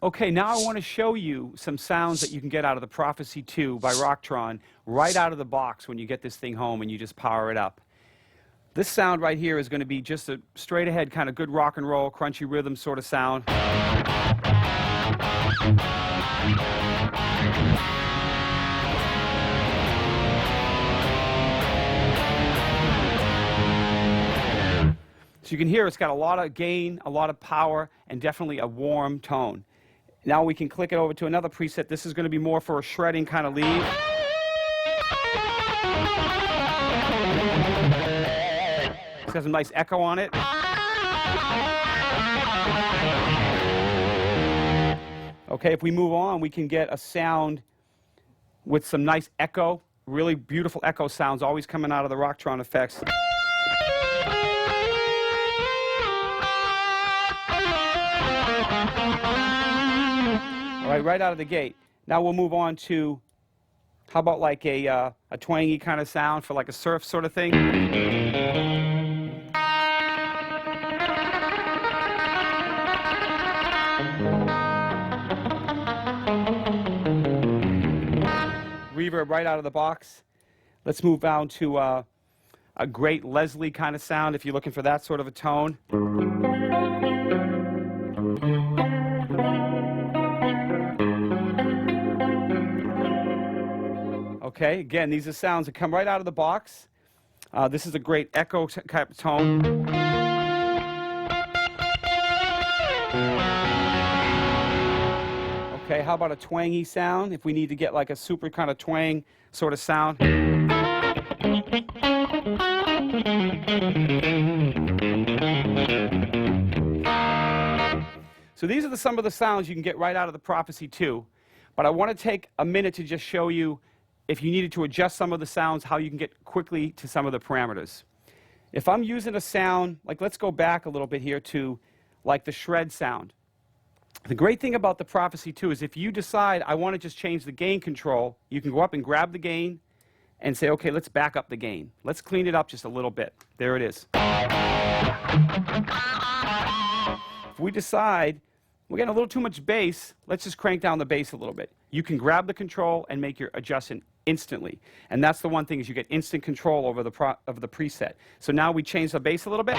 Okay, now I want to show you some sounds that you can get out of the Prophesy II by Rocktron right out of the box when you get this thing home and you just power it up. This sound right here is going to be just a straight ahead kind of good rock and roll, crunchy rhythm sort of sound. So you can hear it's got a lot of gain, a lot of power, and definitely a warm tone. Now we can click it over to another preset. This is going to be more for a shredding kind of lead. It's got some nice echo on it. Okay, if we move on, we can get a sound with some nice echo, really beautiful echo sounds always coming out of the Rocktron effects. All right, right out of the gate. Now we'll move on to, how about like a twangy kind of sound for like a surf sort of thing? Reverb right out of the box. Let's move on to a great Leslie kind of sound if you're looking for that sort of a tone. Okay, again, these are sounds that come right out of the box. This is a great echo type of tone. Okay, how about a twangy sound if we need to get like a super kind of twang sort of sound? So these are some of the sounds you can get right out of the Prophesy II, but I want to take a minute to just show you if you needed to adjust some of the sounds, how you can get quickly to some of the parameters. If I'm using a sound, like let's go back a little bit here to like the shred sound. The great thing about the Prophesy II is if you decide I want to just change the gain control, you can go up and grab the gain and say, okay, let's back up the gain. Let's clean it up just a little bit. There it is. If we decide we're getting a little too much bass, let's just crank down the bass a little bit. You can grab the control and make your adjustment instantly. And that's the one thing is you get instant control over the preset. So now we change the bass a little bit.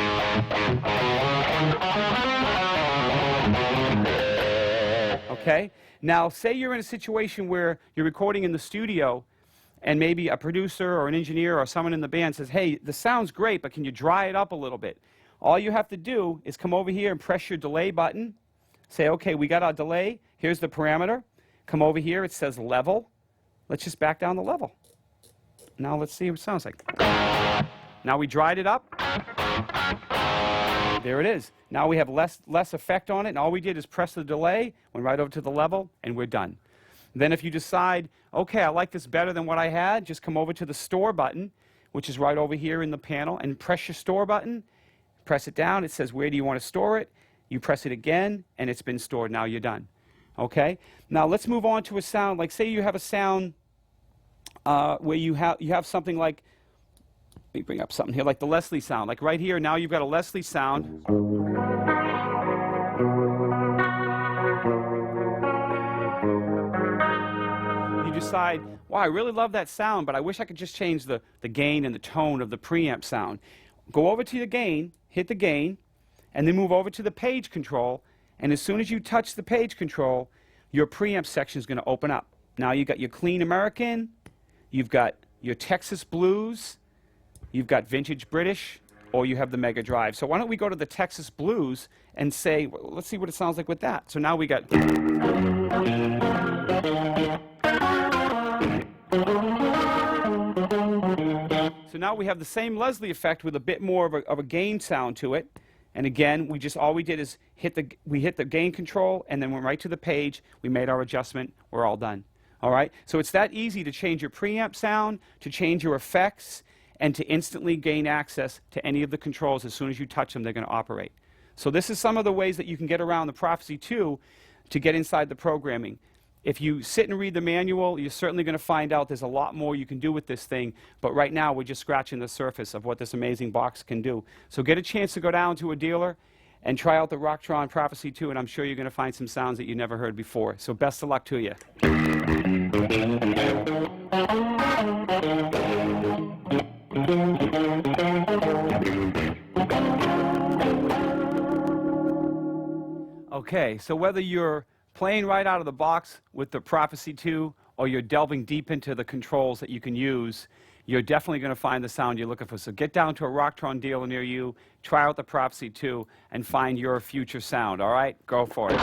Okay? Now say you're in a situation where you're recording in the studio and maybe a producer or an engineer or someone in the band says, hey, the sound's great, but can you dry it up a little bit? All you have to do is come over here and press your delay button. Say, okay, we got our delay. Here's the parameter. Come over here. It says level. Let's just back down the level. Now let's see what it sounds like. Now we dried it up. There it is. Now we have less effect on it, and all we did is press the delay, went right over to the level, and we're done. Then if you decide, okay, I like this better than what I had, just come over to the store button, which is right over here in the panel, and press your store button. Press it down. It says, where do you want to store it? You press it again, and it's been stored. Now you're done. Okay? Now let's move on to a sound. Like say you have a sound where you have something like, let me bring up something here, like the Leslie sound. Like right here, now you've got a Leslie sound. You decide, wow, I really love that sound, but I wish I could just change the gain and the tone of the preamp sound. Go over to the gain, hit the gain, and then move over to the page control, and as soon as you touch the page control, your preamp section is going to open up. Now you've got your clean American, you've got your Texas Blues, you've got vintage British, or you have the Mega Drive. So why don't we go to the Texas Blues and say, well, let's see what it sounds like with that. So now we got... So now we have the same Leslie effect with a bit more of a gain sound to it. And again, all we did is hit the gain control and then went right to the page. We made our adjustment. We're all done. All right? So it's that easy to change your preamp sound, to change your effects, and to instantly gain access to any of the controls. As soon as you touch them, they're going to operate. So this is some of the ways that you can get around the Prophesy II to get inside the programming. If you sit and read the manual, you're certainly going to find out there's a lot more you can do with this thing, but right now we're just scratching the surface of what this amazing box can do. So get a chance to go down to a dealer and try out the Rocktron Prophesy II, and I'm sure you're going to find some sounds that you never heard before. So best of luck to you. Okay, so whether you're playing right out of the box with the Prophesy II or you're delving deep into the controls that you can use, you're definitely going to find the sound you're looking for. So get down to a Rocktron dealer near you, try out the Prophesy II, and find your future sound, all right? Go for it.